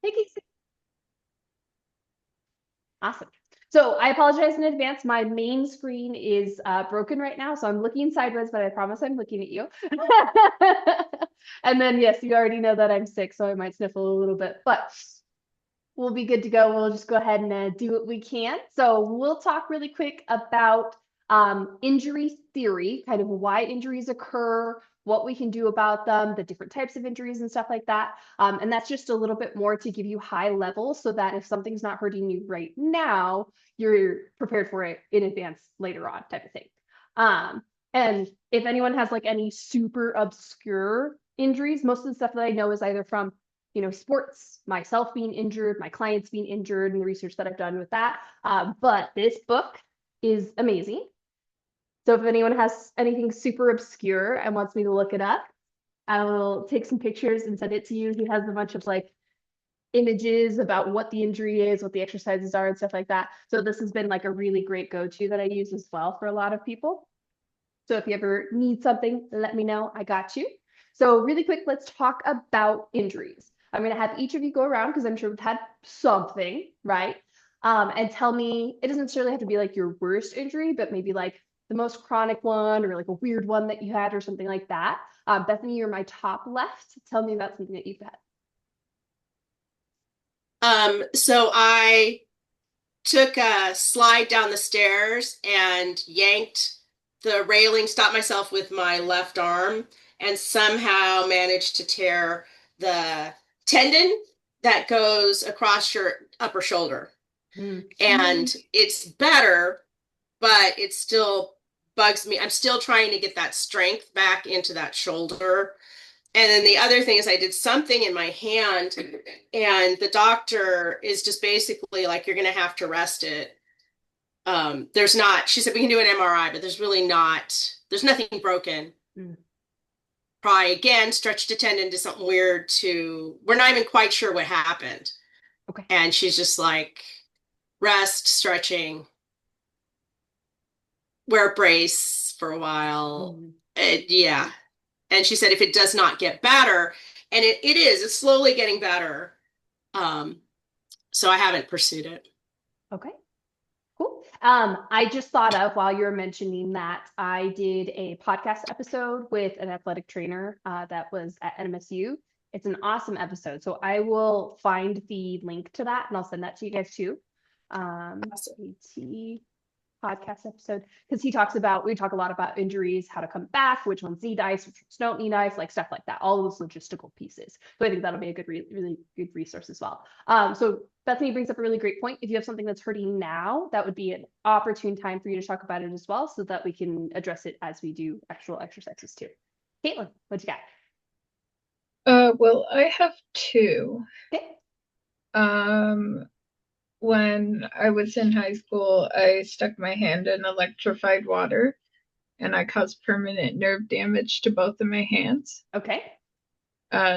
Hey, Casey. Awesome. So I apologize in advance. My main screen is broken right now, so I'm looking sideways, but I promise I'm looking at you. And then, yes, you already know that I'm sick, so I might sniffle a little bit, but we'll be good to go. We'll just go ahead and do what we can. So we'll talk really quick about injury theory, kind of why injuries occur, what we can do about them, the different types of injuries and stuff like that. And that's just a little bit more to give you high level so that if something's not hurting you right now, you're prepared for it in advance later on, type of thing. Um, and if anyone has like any super obscure injuries, most of the stuff that I know is either from sports, myself being injured, my clients being injured, and the research that I've done with that. But this book is amazing. So if anyone has anything super obscure and wants me to look it up, I will take some pictures and send it to you. He has a bunch of like images about what the injury is, what the exercises are, and stuff like that. So this has been like a really great go-to that I use as well for a lot of people. So if you ever need something, let me know. I got you. So really quick, let's talk about injuries. I'm going to have each of you go around because I'm sure we've had something, right? And tell me, it doesn't necessarily have to be like your worst injury, but maybe like the most chronic one or like a weird one that you had or something like that. Bethany, you're my top left. Tell me about something that you've had. So I took a slide down the stairs and yanked the railing, stopped myself with my left arm, and somehow managed to tear the tendon that goes across your upper shoulder. Mm. And it's better, but it still bugs me. I'm still trying to get that strength back into that shoulder. And then the other thing is I did something in my hand, and the doctor is just basically like, you're going to have to rest it. There's not, she said, we can do an MRI, but there's nothing broken. Mm. Probably again, stretched a tendon to something weird we're not even quite sure what happened. Okay. And she's just like, rest, stretching, wear a brace for a while. Mm. Yeah. And she said, if it does not get better, and it's slowly getting better. Um, so I haven't pursued it. Okay. Cool. I just thought of while you were mentioning that I did a podcast episode with an athletic trainer that was at NMSU. It's an awesome episode. So I will find the link to that and I'll send that to you guys too. AT podcast episode because we talk a lot about injuries, how to come back, which ones need ice, which ones don't need ice, like stuff like that, all those logistical pieces. So I think that'll be a really good resource as well. So Bethany brings up a really great point. If you have something that's hurting now, that would be an opportune time for you to talk about it as well so that we can address it as we do actual exercises too. Caitlin, what you got? Well, I have two. Okay. Um, when I was in high school, I stuck my hand in electrified water and I caused permanent nerve damage to both of my hands. Okay.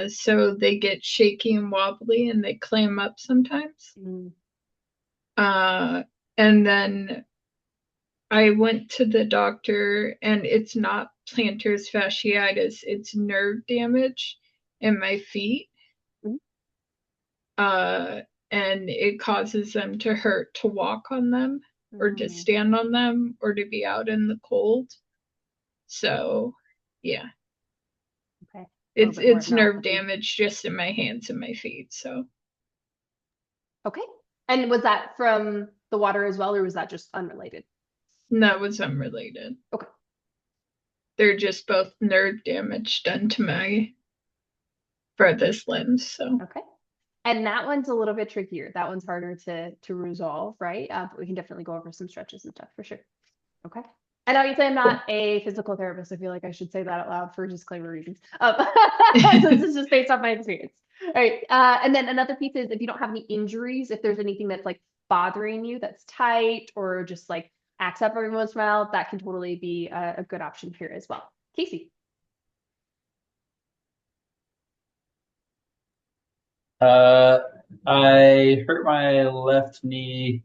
So they get shaky and wobbly and they clam up sometimes. Mm. Uh, and then I went to the doctor and it's not plantar fasciitis, it's nerve damage in my feet. Mm. uh, and it causes them to hurt to walk on them or to Mm. stand on them or to be out in the cold. So, yeah, Okay. A little it's bit more it's nerve neuropathy. damage just in my hands and my feet. So, Okay. And was that from the water as well, or was that just unrelated? that was unrelated. Okay. They're just both nerve damage done to my farthest limbs. So, Okay. And that one's a little bit trickier. That one's harder to resolve, right? But we can definitely go over some stretches and stuff for sure. Okay. And obviously, I'm not a physical therapist. I feel like I should say that out loud for disclaimer reasons. So this is just based off my experience. All right. And then another piece is if you don't have any injuries, if there's anything that's like bothering you that's tight or just like acts up every once in a while, that can totally be a good option here as well. Casey. Uh, I hurt my left knee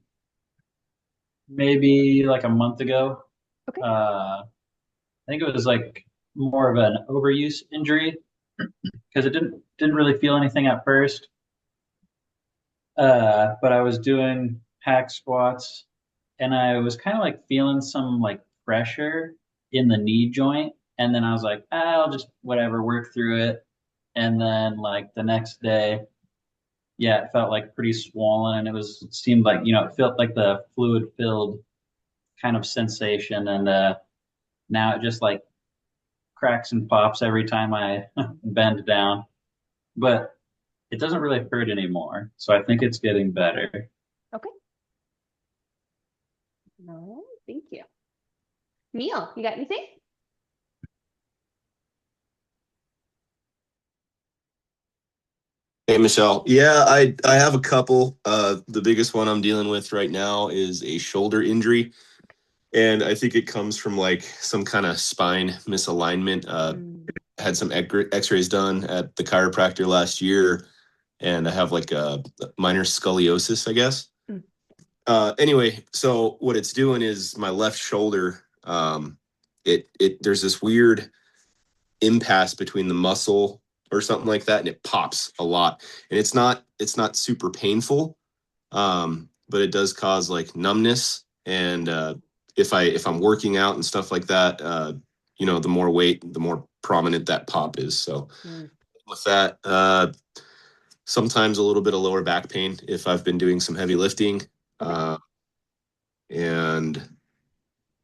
maybe like a month ago. Okay. I think it was like more of an overuse injury because it didn't really feel anything at first. but I was doing hack squats and I was kind of like feeling some like pressure in the knee joint. And then I was like, I'll just whatever, work through it. And then like the next day, yeah, it felt like pretty swollen and it seemed like, it felt like the fluid filled kind of sensation. And now it just like cracks and pops every time I bend down. But it doesn't really hurt anymore. So I think it's getting better. Okay. No, thank you. Neil, you got anything? Hey Michelle. Yeah, I have a couple. The biggest one I'm dealing with right now is a shoulder injury, and I think it comes from like some kind of spine misalignment. Had some X-rays done at the chiropractor last year, and I have like a minor scoliosis, I guess. Mm. Anyway, so what it's doing is my left shoulder. It there's this weird impasse between the muscle or something like that, and it pops a lot, and it's not super painful, but it does cause like numbness, and if I'm working out and stuff like that, the more weight, the more prominent that pop is. So with that, sometimes a little bit of lower back pain if I've been doing some heavy lifting, and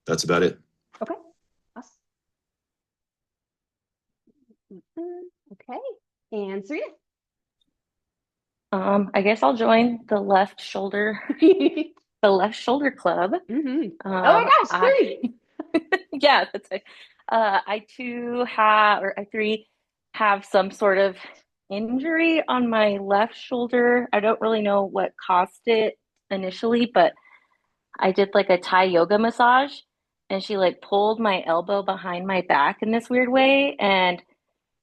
that's about it. Okay. Awesome. Okay. And Serena. I guess I'll join the left shoulder, the left shoulder club. Oh my gosh, three. Yeah, that's it. I too have, or I three have some sort of injury on my left shoulder. I don't really know what caused it initially, but I did like a Thai yoga massage and she like pulled my elbow behind my back in this weird way. And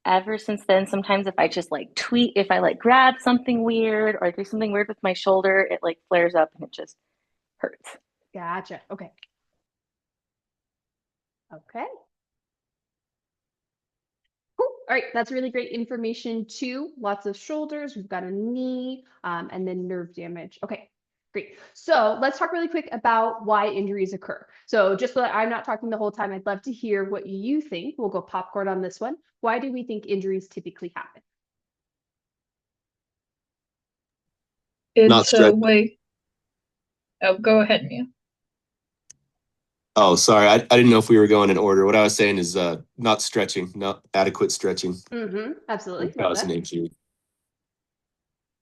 ever since then, sometimes if I just like if I like grab something weird or do something weird with my shoulder, it like flares up and it just hurts. Gotcha. Okay. Okay. Cool. All right. That's really great information too. Lots of shoulders. We've got a knee, and then nerve damage. Okay. Great. So let's talk really quick about why injuries occur. So just so that I'm not talking the whole time, I'd love to hear what you think. We'll go popcorn on this one. Why do we think injuries typically happen? Not It's a stretch. way. Oh, go ahead, Mia. Oh, sorry. I didn't know if we were going in order. What I was saying is not stretching, not adequate stretching. Absolutely. Would cause an injury.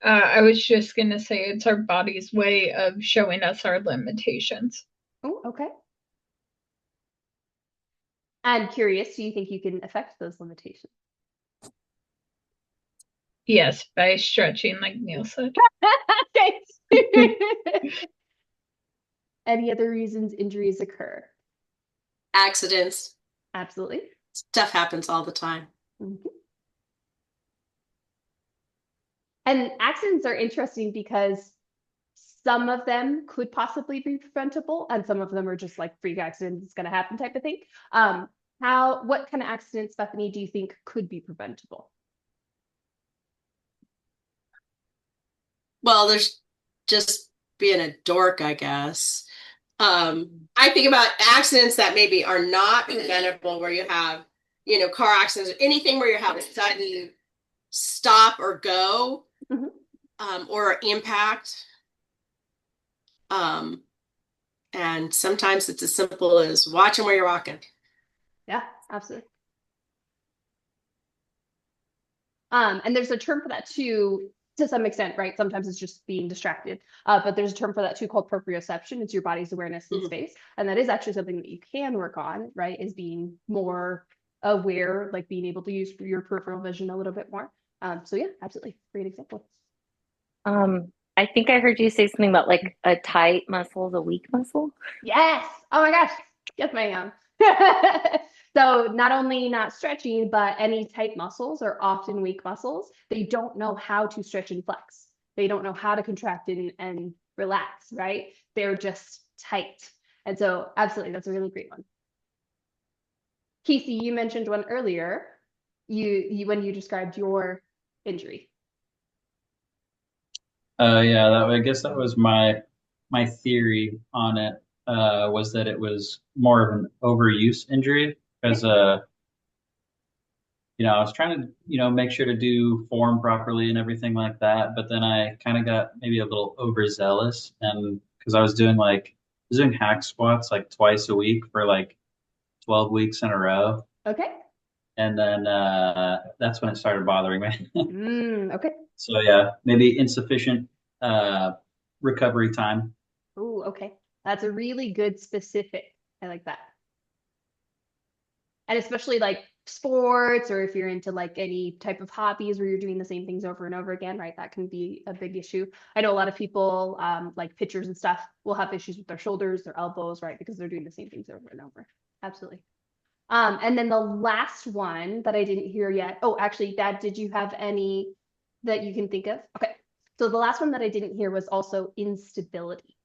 I was just going to say it's our body's way of showing us our limitations. Oh, okay. I'm curious, do you think you can affect those limitations? Yes, by stretching, like Neil said. Any other reasons injuries occur? Accidents. Absolutely. Stuff happens all the time. And accidents are interesting because some of them could possibly be preventable and some of them are just like freak accidents, it's going to happen type of thing. What kind of accidents, Bethany, do you think could be preventable? Well, there's just being a dork, I guess. I think about accidents that maybe are not preventable, where you have, car accidents or anything where you have a sudden stop or go, or impact. And sometimes it's as simple as watching where you're walking. Yeah, absolutely. And there's a term for that too, to some extent, right? Sometimes it's just being distracted. But there's a term for that too called proprioception. It's your body's awareness in space. And that is actually something that you can work on, right? Is being more aware, like being able to use your peripheral vision a little bit more. So yeah, absolutely. Great example. I think I heard you say something about like a tight muscle is a weak muscle. Yes. Oh my gosh. Yes, ma'am. So not only not stretching, but any tight muscles are often weak muscles. They don't know how to stretch and flex. They don't know how to contract and relax, right? They're just tight. And so absolutely, that's a really great one. Casey, you mentioned one earlier, you when you described your injury. Yeah, I guess that was my theory on it. Was that it was more of an overuse injury because I was trying to make sure to do form properly and everything like that, but then I kind of got maybe a little overzealous, and because I was doing hack squats like twice a week for like 12 weeks in a row, Okay. and then that's when it started bothering me. Okay. So yeah, maybe insufficient uh, recovery time. Ooh, okay. That's a really good specific. I like that. And especially like sports, or if you're into like any type of hobbies where you're doing the same things over and over again, right? That can be a big issue. I know a lot of people, like pitchers and stuff, will have issues with their shoulders, their elbows, right? Because they're doing the same things over and over. Absolutely. And then the last one that I didn't hear yet. Oh, actually, Dad, did you have any that you can think of? Okay. So the last one that I didn't hear was also instability.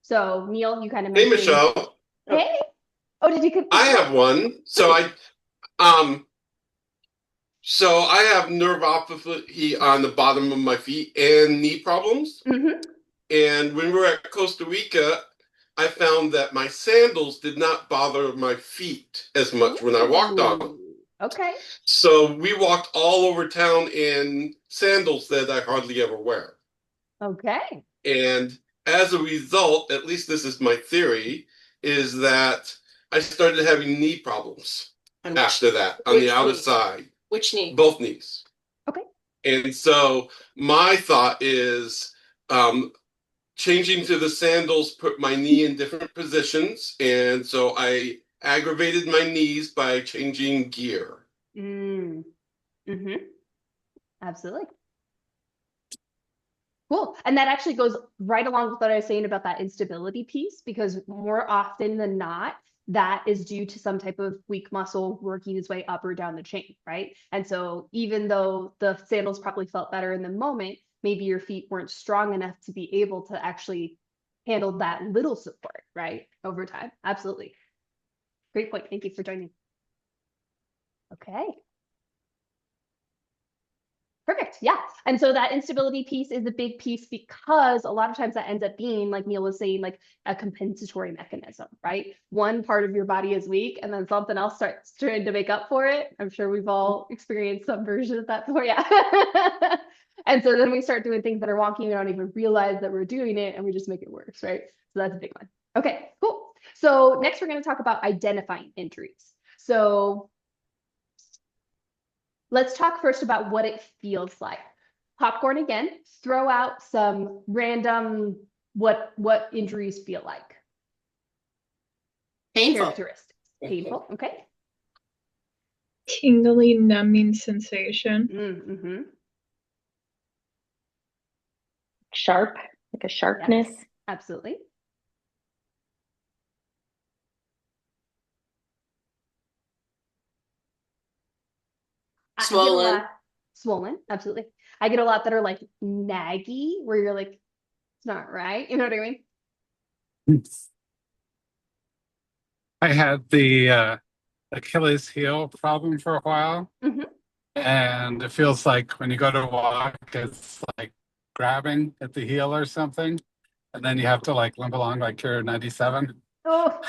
So Neil, you kind of Hey, mentioned, Michelle. hey, oh, did you? I have one. Um, so I have neuropathy on the bottom of my feet and knee problems. Mm-hmm. And when we were at Costa Rica, I found that my sandals did not bother my feet as much when I walked on them. Okay. So we walked all over town in sandals that I hardly ever wear. Okay. And as a result, at least this is my theory, is that I started having knee problems after that on the outer side. Which knee? Both knees. Okay. And so my thought is changing to the sandals put my knee in different positions. And so I aggravated my knees by changing gear. Mm-hmm. Absolutely. Cool. And that actually goes right along with what I was saying about that instability piece, because more often than not, that is due to some type of weak muscle working its way up or down the chain, right? And so even though the sandals probably felt better in the moment, maybe your feet weren't strong enough to be able to actually handle that little support, right? Over time. Absolutely. Great point. Thank you for joining. Okay. Perfect. Yeah. And so that instability piece is a big piece because a lot of times that ends up being, like Neil was saying, like a compensatory mechanism, right? One part of your body is weak and then something else starts trying to make up for it. I'm sure we've all experienced some version of that before. Yeah. And so then we start doing things that are wonky. We don't even realize that we're doing it and we just make it worse, right? So that's a big one. Okay, cool. So next we're going to talk about identifying injuries. So let's talk first about what it feels like. Popcorn again, throw out some random what injuries feel like. Painful. Characteristics. Painful, okay. Tingly, numbing sensation. Mm-hmm. Sharp, like a sharpness. Yes, absolutely. Swollen. I get a lot, swollen, absolutely. I get a lot that are like naggy, where you're like, it's not right. You know what I mean? I had the Achilles heel problem for a while, Mm-hmm. and it feels like when you go to walk, it's like grabbing at the heel or something, and then you have to like limp along like you're 97. Oh,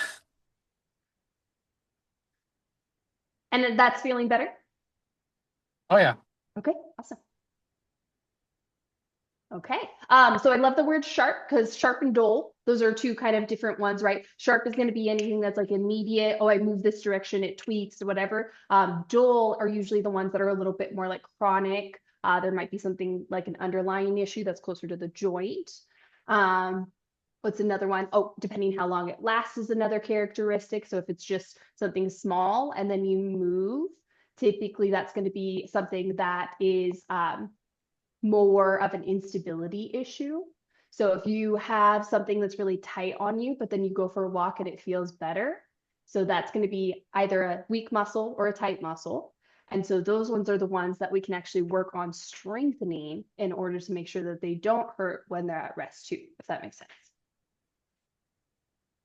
and that's feeling better? Oh yeah. Okay, awesome. Okay, so I love the word sharp because sharp and dull, those are two kind of different ones, right? Sharp is going to be anything that's like immediate. Oh, I move this direction, it tweaks or whatever. Dull are usually the ones that are a little bit more like chronic. There might be something like an underlying issue that's closer to the joint. What's another one? Oh, depending how long it lasts is another characteristic. So if it's just something small and then you move, typically that's going to be something that is more of an instability issue. So if you have something that's really tight on you, but then you go for a walk and it feels better, so that's going to be either a weak muscle or a tight muscle. And so those ones are the ones that we can actually work on strengthening in order to make sure that they don't hurt when they're at rest too, if that makes sense.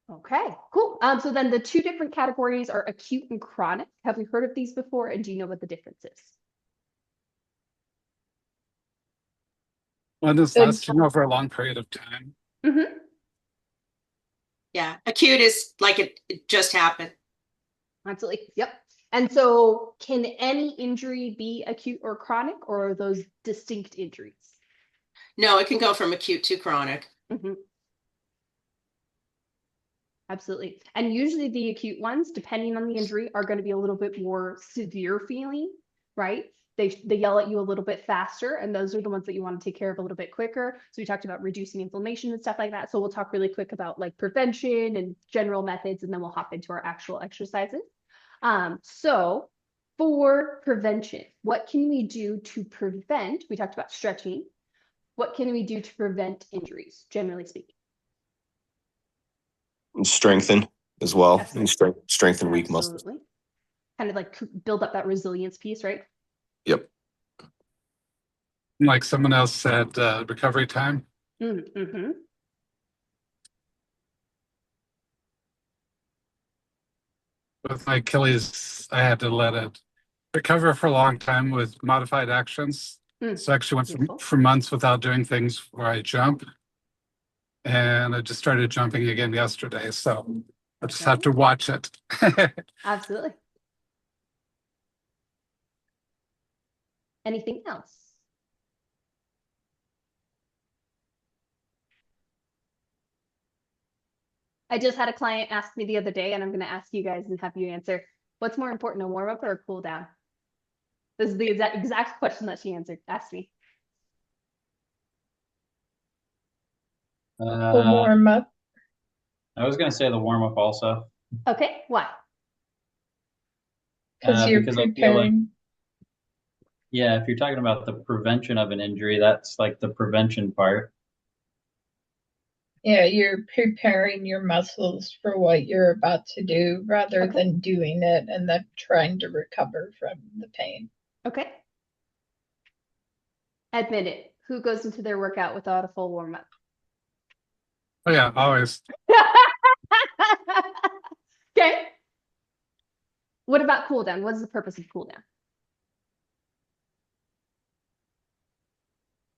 Okay, cool. So then the two different categories are acute and chronic. Have we heard of these before? And do you know what the difference is? When is And- lasting over a long period of time. Mm-hmm. Yeah, acute is like it just happened. Absolutely. Yep. And so can any injury be acute or chronic, or are those distinct injuries? No, it can go from acute to chronic. Mm-hmm. Absolutely. And usually the acute ones, depending on the injury, are going to be a little bit more severe feeling, right? They yell at you a little bit faster, and those are the ones that you want to take care of a little bit quicker. So we talked about reducing inflammation and stuff like that. So we'll talk really quick about like prevention and general methods, and then we'll hop into our actual exercises. So for prevention, what can we do to prevent? We talked about stretching. What can we do to prevent injuries, generally speaking? Strengthen as well. And Absolutely. strengthen weak muscles. Absolutely. Kind of like build up that resilience piece, right? Yep. Like someone else said, recovery time. Mm-hmm. With my Achilles, I had to let it recover for a long time with modified actions. So I actually went for months without doing things where I jump. And I just started jumping again yesterday. So I just have to watch it. Absolutely. Anything else? I just had a client ask me the other day, and I'm going to ask you guys and have you answer. What's more important, a warm up or a cool down? This is the exact question that she asked me. warm up. I was going to say the warm up also. Okay, why? Because you're because I feel like, preparing. yeah, if you're talking about the prevention of an injury, that's like the prevention part. Yeah, you're preparing your muscles for what you're about to do rather Okay. than doing it and then trying to recover from the pain. Okay. Admit it. Who goes into their workout without a full warm up? Oh yeah, always. Okay. What about cool down? What is the purpose of cool down?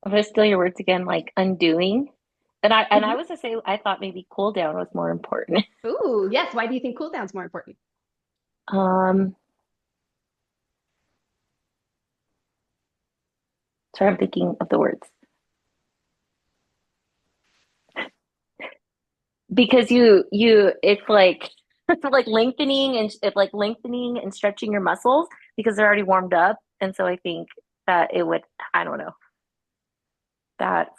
I'm gonna steal your words again, like undoing. And I was to say I thought maybe cool down was more important. Ooh, yes. Why do you think cool down's more important? Sorry, I'm thinking of the words. Because it's like it's like lengthening and stretching your muscles because they're already warmed up. And so I think that it would, I don't know. That's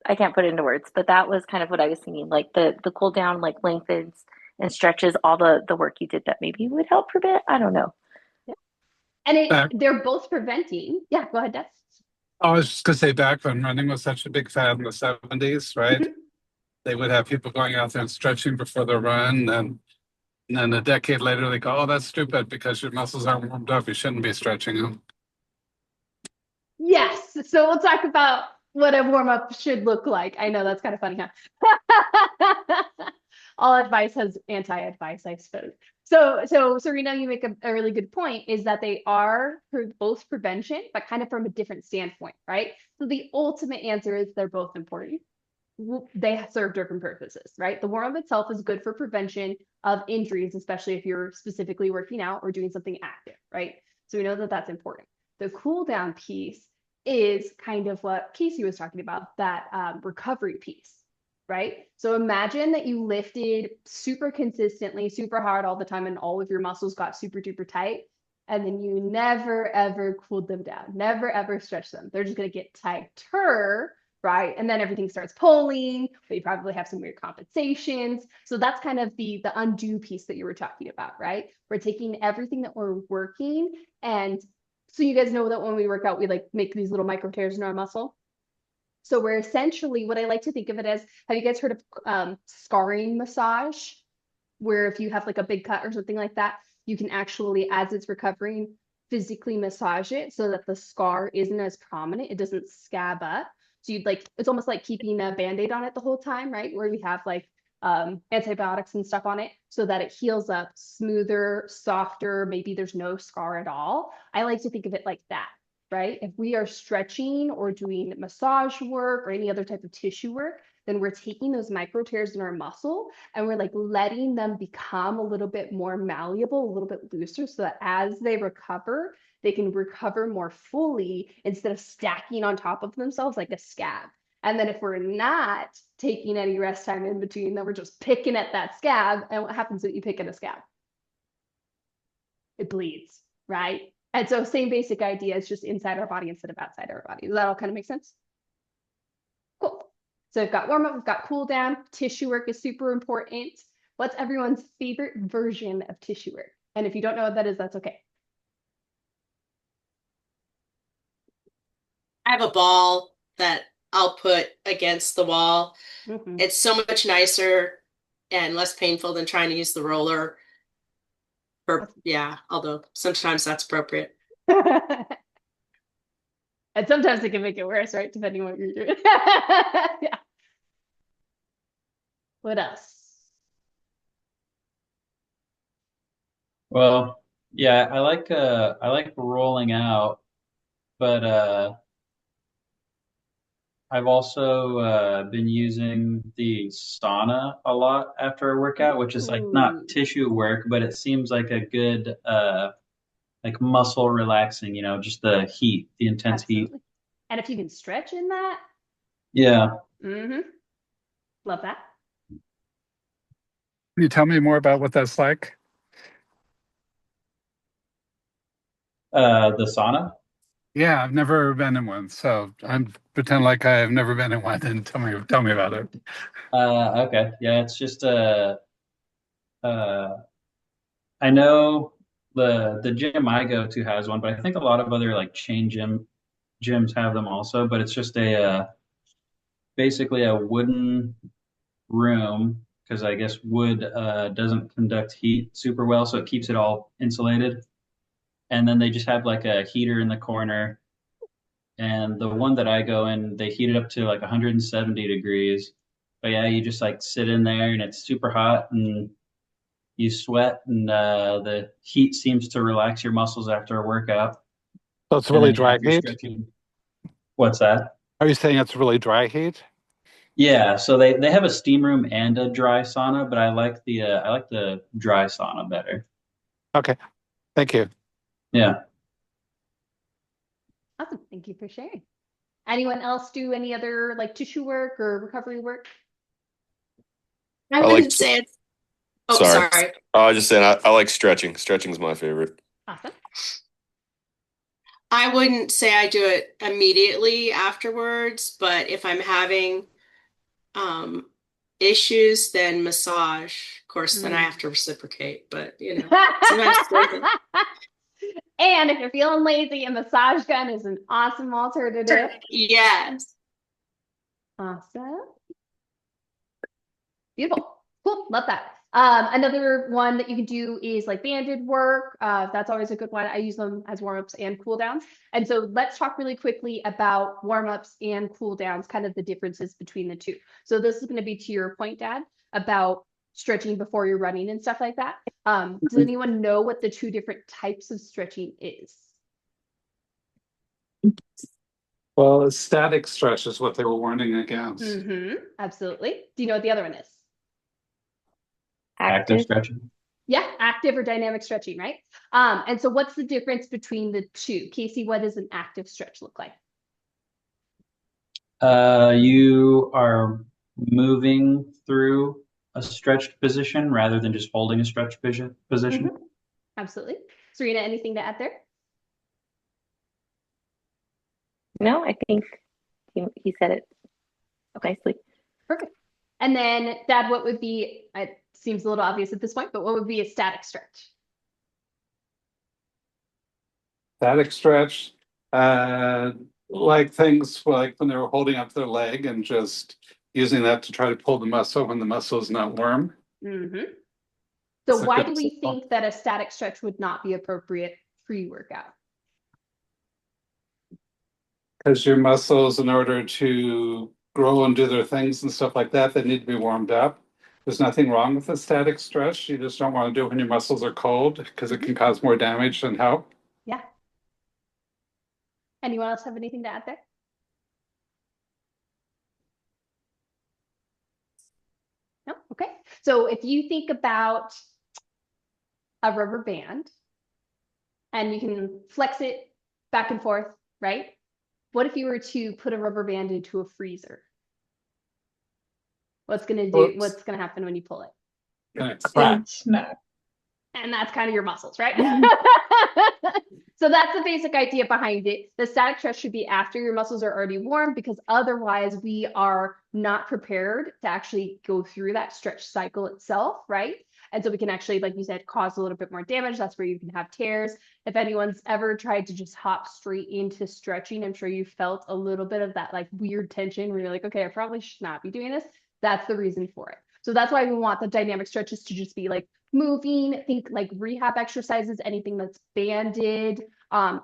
I can't put it into words, but that was kind of what I was thinking. Like the cool down like lengthens and stretches all the work you did that maybe would help prevent. I don't know. Yeah. And they're both preventing. Yeah, go ahead, Des. I was just gonna say back when running was such a big fad in the 70s, right? Mhm. They would have people going out there and stretching before the run, and then a decade later they go, "Oh, that's stupid because your muscles aren't warmed up. You shouldn't be stretching them." Yes. So we'll talk about what a warm up should look like. I know that's kind of funny, huh? All advice has anti-advice, I suppose. So Serena, you make a really good point, is that they are both prevention, but kind of from a different standpoint, right? So the ultimate answer is they're both important. They serve different purposes, right? The warm up itself is good for prevention of injuries, especially if you're specifically working out or doing something active, right? So we know that that's important. The cool down piece is kind of what Casey was talking about, that recovery piece, right? So imagine that you lifted super consistently, super hard all the time, and all of your muscles got super duper tight. And then you never ever cooled them down, never ever stretch them. They're just going to get tighter, right? And then everything starts pulling, but you probably have some weird compensations. So that's kind of the undo piece that you were talking about, right? We're taking everything that we're working, and so you guys know that when we work out, we like make these little micro tears in our muscle. So we're essentially, what I like to think of it as, have you guys heard of scarring massage? Where if you have like a big cut or something like that, you can actually, as it's recovering, physically massage it so that the scar isn't as prominent. It doesn't scab up. So you'd like, it's almost like keeping a Band-Aid on it the whole time, right? Where we have like antibiotics and stuff on it so that it heals up smoother, softer, maybe there's no scar at all. I like to think of it like that. right? If we are stretching or doing massage work or any other type of tissue work, then we're taking those micro tears in our muscle and we're like letting them become a little bit more malleable, a little bit looser, so that as they recover, they can recover more fully instead of stacking on top of themselves like a scab. And then if we're not taking any rest time in between, then we're just picking at that scab. And what happens when you pick at a scab? It bleeds, right? And so same basic idea, it's just inside our body instead of outside our body. Does that all kind of make sense? Cool. So we've got warm up, we've got cool down. Tissue work is super important. What's everyone's favorite version of tissue work? And if you don't know what that is, that's okay. I have a ball that I'll put against the wall. Mm-hmm. It's so much nicer and less painful than trying to use the roller. Yeah, although sometimes that's appropriate. And sometimes it can make it worse, right? Depending on what you're doing. Yeah. What else? Well, yeah, I like rolling out, but I've also been using the sauna a lot after a workout, which is like not tissue work, but it seems like a good like muscle relaxing, you know, just the heat, the intense heat. And if you can stretch in that, Yeah. mm-hmm. Love that. Can you tell me more about what that's like? The sauna? Yeah, I've never been in one, so I'm pretend like I've never been in one and tell me about it. Okay. Yeah, it's just I know the gym I go to has one, but I think a lot of other like chain gyms have them also, but it's just a basically a wooden room because I guess wood doesn't conduct heat super well, so it keeps it all insulated. And then they just have like a heater in the corner. And the one that I go in, they heat it up to like 170 degrees. But yeah, you just like sit in there and it's super hot and you sweat and the heat seems to relax your muscles after a workout. So it's And really then yeah, dry if you're heat? stretching, what's that? Are you saying it's really dry heat? Yeah, so they have a steam room and a dry sauna, but I like the dry sauna better. Okay, thank you. Yeah. Awesome. Thank you for sharing. Anyone else do any other like tissue work or recovery work? I wouldn't say it's. Oh, sorry. I was just saying I like stretching. Stretching is my favorite. Awesome. I wouldn't say I do it immediately afterwards, but if I'm having issues, then massage. Of course, then I have to reciprocate, but you know, sometimes it's worth it. And if you're feeling lazy, a massage gun is an awesome alternative. Yes. Awesome. Beautiful. Cool. Love that. Another one that you can do is like banded work. That's always a good one. I use them as warm-ups and cool downs. And so let's talk really quickly about warm-ups and cool downs, kind of the differences between the two. So this is going to be to your point, Dad, about stretching before you're running and stuff like that. Does anyone know what the two different types of stretching is? Well, static stretch is what they were warning against. Absolutely. Do you know what the other one is? Active stretching. Yeah, active or dynamic stretching, right? And so what's the difference between the two? Casey, what does an active stretch look like? You are moving through a stretched position rather than just holding a stretched position. Absolutely. Serena, anything to add there? No, I think he said it nicely. Perfect. And then, Dad, what would be, it seems a little obvious at this point, but what would be a static stretch? Static stretch, like things like when they were holding up their leg and just using that to try to pull the muscle when the muscle is not warm. So why do we think that a static stretch would not be appropriate pre-workout? Because your muscles, in order to grow and do their things and stuff like that, they need to be warmed up. There's nothing wrong with a static stretch. You just don't want to do it when your muscles are cold because it can cause more damage than help. Yeah. Anyone else have anything to add there? No? Okay. So if you think about a rubber band and you can flex it back and forth, right? What if you were to put a rubber band into a freezer? What's gonna happen when you pull it? Crack. Snap. And that's kind of your muscles, right? So that's the basic idea behind it. The static stretch should be after your muscles are already warm, because otherwise we are not prepared to actually go through that stretch cycle itself, right? And so we can actually, like you said, cause a little bit more damage. That's where you can have tears. If anyone's ever tried to just hop straight into stretching, I'm sure you felt a little bit of that like weird tension where you're like, okay, I probably should not be doing this. That's the reason for it. So that's why we want the dynamic stretches to just be like moving, think like rehab exercises, anything that's banded,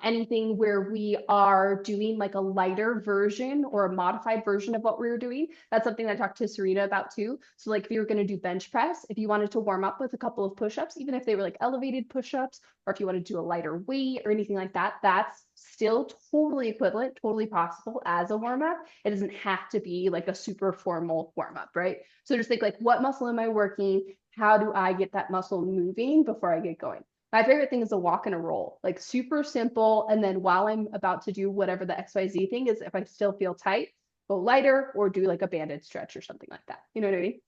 anything where we are doing like a lighter version or a modified version of what we were doing. That's something I talked to Serena about too. So like if you were going to do bench press, if you wanted to warm up with a couple of push-ups, even if they were like elevated push-ups, or if you want to do a lighter weight or anything like that, that's still totally equivalent, totally possible as a warm-up. It doesn't have to be like a super formal warm-up, right? So just think like, what muscle am I working? How do I get that muscle moving before I get going? My favorite thing is a walk and a roll, like super simple. And then while I'm about to do whatever the XYZ thing is, if I still feel tight, go lighter or do like a banded stretch or something like that. You know what I mean?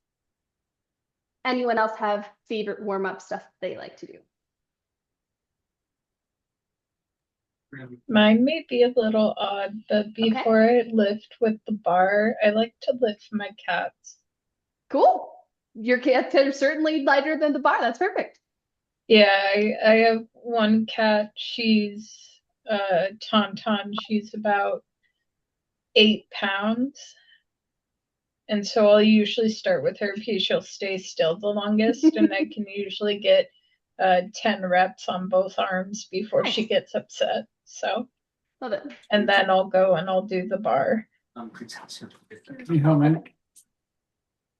Anyone else have favorite warm-up stuff they like to do? Mine may be a little odd, but before I lift with the bar, I like to lift my cats. Cool. Your cats are certainly lighter than the bar. That's perfect. Yeah, I have one cat. She's Tauntaun. She's about 8 pounds. And so I'll usually start with her because she'll stay still the longest, and I can usually get 10 reps on both arms before she gets upset. So love it. And then I'll go and I'll do the bar.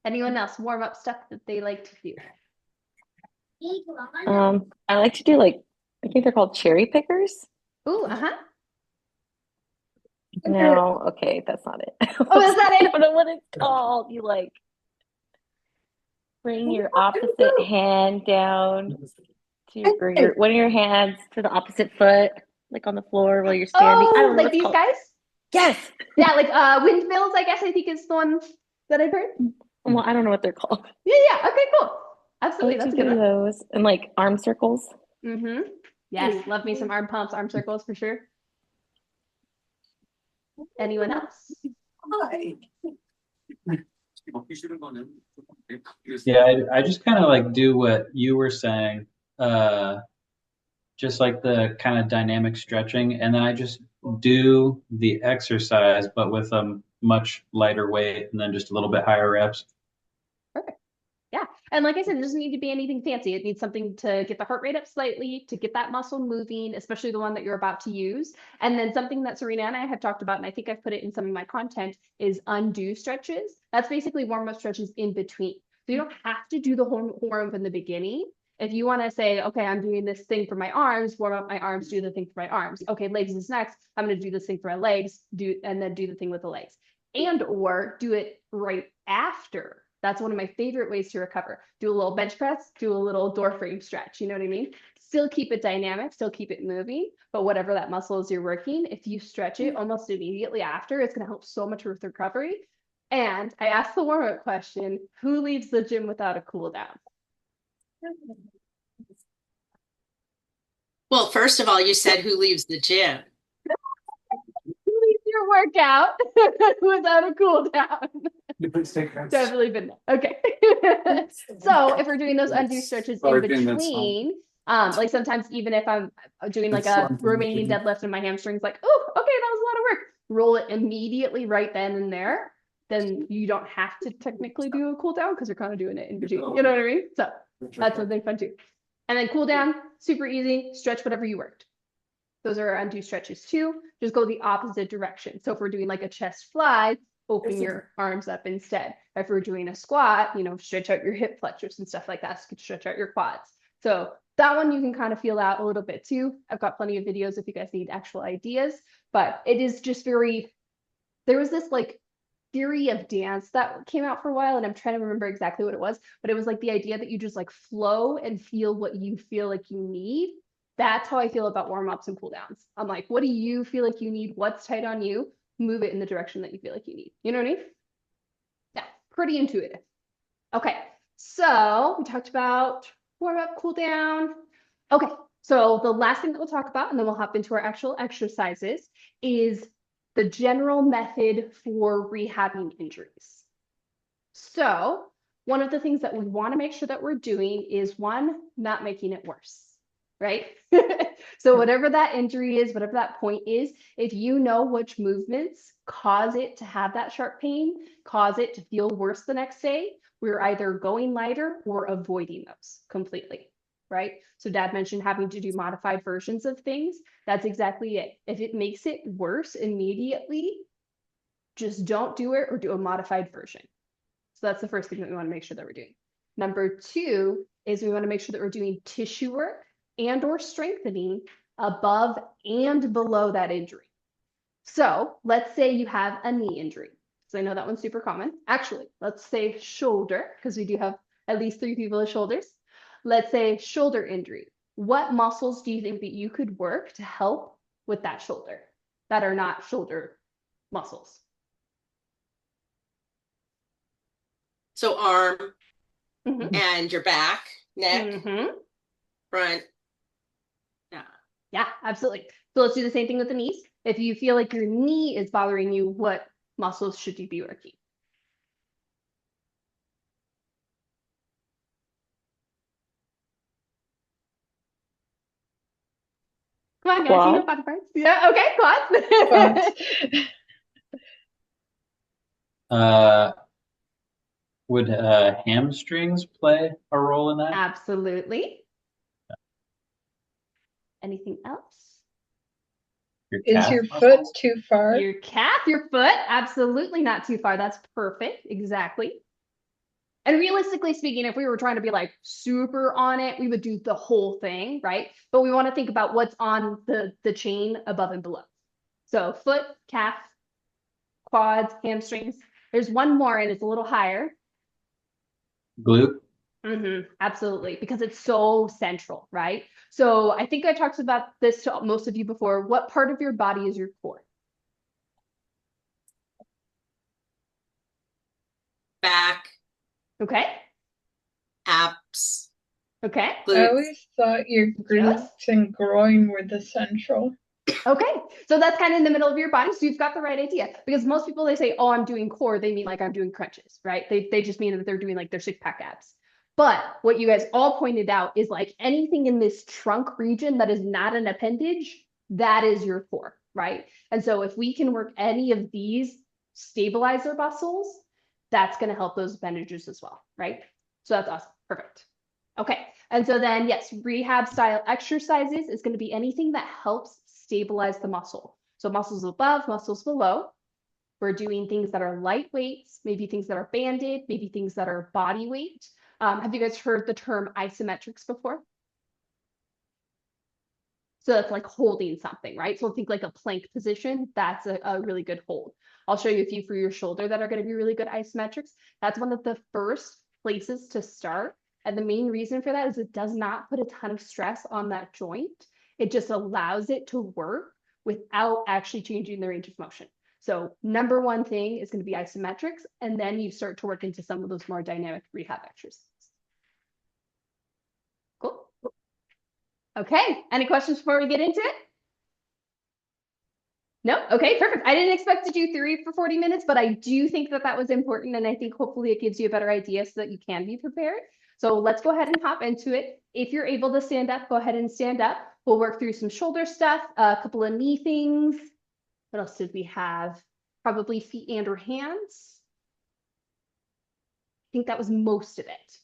Anyone else warm up stuff that they like to do? I like to do like, I think they're called cherry pickers. Ooh, uh-huh. No, okay, that's not it. Oh, is that it? I don't know what it's called. You like bring your opposite hand down to, or one of your hands to the opposite foot, like on the floor while you're standing. I don't know like these called. guys? Yes. Yeah, like windmills, I guess I think is the one that I've heard. Well, I don't know what they're called. Yeah. Okay, cool. Absolutely. That's That's good. those and like arm circles. Mm-hmm. Yes, love me some arm pumps, arm circles for sure. Anyone else? Yeah, I just kind of like do what you were saying, just like the kind of dynamic stretching, and then I just do the exercise, but with a much lighter weight and then just a little bit higher reps. Perfect. Yeah. And like I said, it doesn't need to be anything fancy. It needs something to get the heart rate up slightly, to get that muscle moving, especially the one that you're about to use. And then something that Serena and I have talked about, and I think I've put it in some of my content, is undo stretches. That's basically warm-up stretches in between. So you don't have to do the whole warm-up in the beginning. If you want to say, okay, I'm doing this thing for my arms, warm up my arms, do the thing for my arms. Okay, legs is next. I'm going to do this thing for my legs, and then do the thing with the legs. And or do it right after. That's one of my favorite ways to recover. Do a little bench press, do a little door frame stretch. You know what I mean? Still keep it dynamic, still keep it moving, but whatever that muscle is you're working, if you stretch it almost immediately after, it's going to help so much with recovery. And I asked the warm-up question, who leaves the gym without a cool down? Well, first of all, you said who leaves the gym? Who leaves your workout without a cool down? Definitely been there. Okay. So if we're doing those undo stretches in between, like sometimes even if I'm doing like a Romanian deadlift and my hamstring's like, oh, okay, that was a lot of work. Roll it immediately right then and there. Then you don't have to technically do a cool down because you're kind of doing it in between. You know what I mean? So that's something fun too. And then cool down, super easy, stretch whatever you worked. Those are our undo stretches too. Just go the opposite direction. So if we're doing like a chest fly, open your arms up instead. If we're doing a squat, stretch out your hip flexors and stuff like that. So you can stretch out your quads. So that one you can kind of feel out a little bit too. I've got plenty of videos if you guys need actual ideas, but it is just very, there was this like theory of dance that came out for a while, and I'm trying to remember exactly what it was, but it was like the idea that you just like flow and feel what you feel like you need. That's how I feel about warm-ups and cool downs. I'm like, what do you feel like you need? What's tight on you? Move it in the direction that you feel like you need. You know what I mean? Yeah, pretty intuitive. Okay, so we talked about warm up, cool down. Okay, so the last thing that we'll talk about, and then we'll hop into our actual exercises, is the general method for rehabbing injuries. So one of the things that we want to make sure that we're doing is, one, not making it worse, right? So whatever that injury is, whatever that point is, if you know which movements cause it to have that sharp pain, cause it to feel worse the next day, we're either going lighter or avoiding those completely, right? So Dad mentioned having to do modified versions of things. That's exactly it. If it makes it worse immediately, just don't do it or do a modified version. So that's the first thing that we want to make sure that we're doing. Number two is we want to make sure that we're doing tissue work and or strengthening above and below that injury. So let's say you have a knee injury. So I know that one's super common. Actually, let's say shoulder, because we do have at least 3 people with shoulders. Let's say shoulder injury. What muscles do you think that you could work to help with that shoulder that are not shoulder muscles? So arm Mhm. and your back, neck, Mhm. front. Yeah, absolutely. So let's do the same thing with the knees. If you feel like your knee is bothering you, what muscles should you be working? Come on, guys, you know Quad. body parts. Yeah, okay, quads. Quads. Would hamstrings play a role in that? Absolutely. Anything else? Your Is calf your foot muscles? too far? Your calf, your foot, absolutely not too far. That's perfect. Exactly. And realistically speaking, if we were trying to be like super on it, we would do the whole thing, right? But we want to think about what's on the chain above and below. So foot, calf, quads, hamstrings. There's one more and it's a little higher. Glute? Absolutely, because it's so central, right? So I think I talked about this to most of you before. What part of your body is your core? Back, Okay. abs, Okay. I glutes. always thought your Jealous? glutes and groin were the central. Okay. So that's kind of in the middle of your body. So you've got the right idea. Because most people, they say, oh, I'm doing core. They mean like I'm doing crunches, right? They just mean that they're doing like their 6-pack abs. But what you guys all pointed out is like anything in this trunk region that is not an appendage, that is your core, right? And so if we can work any of these stabilizer muscles, that's going to help those appendages as well, right? So that's awesome. Perfect. Okay. And so then, yes, rehab style exercises is going to be anything that helps stabilize the muscle. So muscles above, muscles below. We're doing things that are light weights, maybe things that are banded, maybe things that are body weight. Have you guys heard the term isometrics before? So that's like holding something, right? So think like a plank position. That's a really good hold. I'll show you a few for your shoulder that are going to be really good isometrics. That's one of the first places to start. And the main reason for that is it does not put a ton of stress on that joint. It just allows it to work without actually changing the range of motion. So number one thing is going to be isometrics, and then you start to work into some of those more dynamic rehab exercises. Cool. Okay, any questions before we get into it? No? Okay, perfect. I didn't expect to do 3 for 40 minutes, but I do think that that was important, and I think hopefully it gives you a better idea so that you can be prepared. So let's go ahead and hop into it. If you're able to stand up, go ahead and stand up. We'll work through some shoulder stuff, a couple of knee things. What else did we have? Probably feet and or hands. I think that was most of it.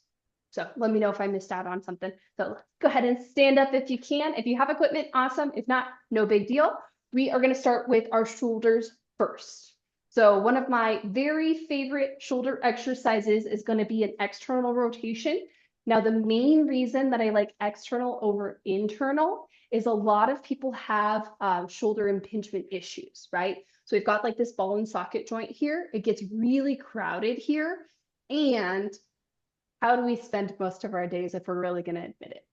So let me know if I missed out on something. So go ahead and stand up if you can. If you have equipment, awesome. If not, no big deal. We are going to start with our shoulders first. So one of my very favorite shoulder exercises is going to be an external rotation. Now, the main reason that I like external over internal is a lot of people have shoulder impingement issues, right? So we've got like this ball and socket joint here. It gets really crowded here. And how do we spend most of our days if we're really going to admit it?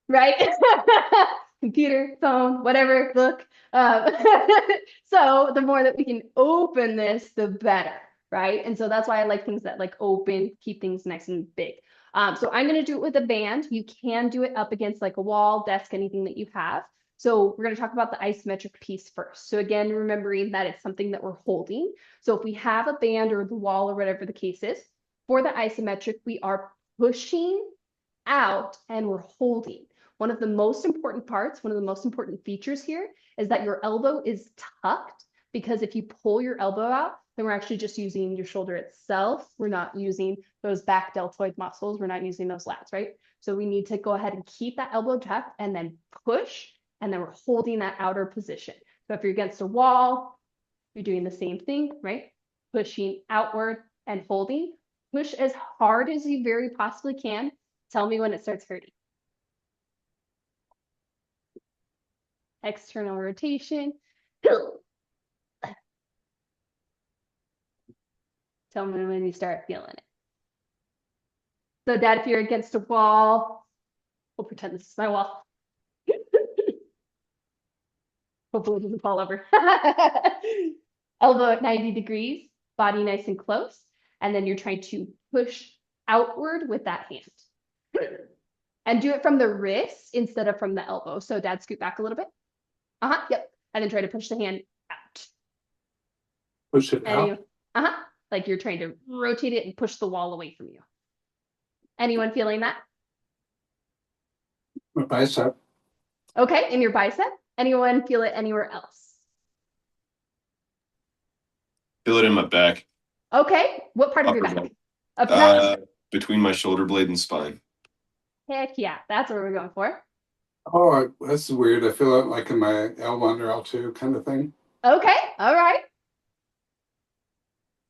Right? Computer, phone, whatever, book. So the more that we can open this, the better, right? And so that's why I like things that like open, keep things nice and big. So I'm going to do it with a band. You can do it up against like a wall, desk, anything that you have. So we're going to talk about the isometric piece first. So again, remembering that it's something that we're holding. So if we have a band or the wall or whatever the case is, for the isometric, we are pushing out and we're holding. One of the most important parts, one of the most important features here is that your elbow is tucked, because if you pull your elbow out, then we're actually just using your shoulder itself. We're not using those back deltoid muscles. We're not using those lats, right? So we need to go ahead and keep that elbow tucked and then push, and then we're holding that outer position. So if you're against a wall, you're doing the same thing, right? Pushing outward and holding. Push as hard as you very possibly can. Tell me when it starts hurting. External rotation. Tell me when you start feeling it. So Dad, if you're against a wall, we'll pretend this is my wall. Hopefully it doesn't fall over. Elbow at 90 degrees, body nice and close. And then you're trying to push outward with that hand. And do it from the wrist instead of from the elbow. So Dad, scoot back a little bit. Yep. And then try to push the hand out. Push it out. Like you're trying to rotate it and push the wall away from you. Anyone feeling that? My bicep. Okay, in your bicep. Anyone feel it anywhere else? Feel it in my back. Okay, what part of your Upper back? back. Between my shoulder blade and spine. Heck yeah, that's what we're going for. Oh, that's weird. I feel it like in my L1 or L2 kind of thing. Okay, all right.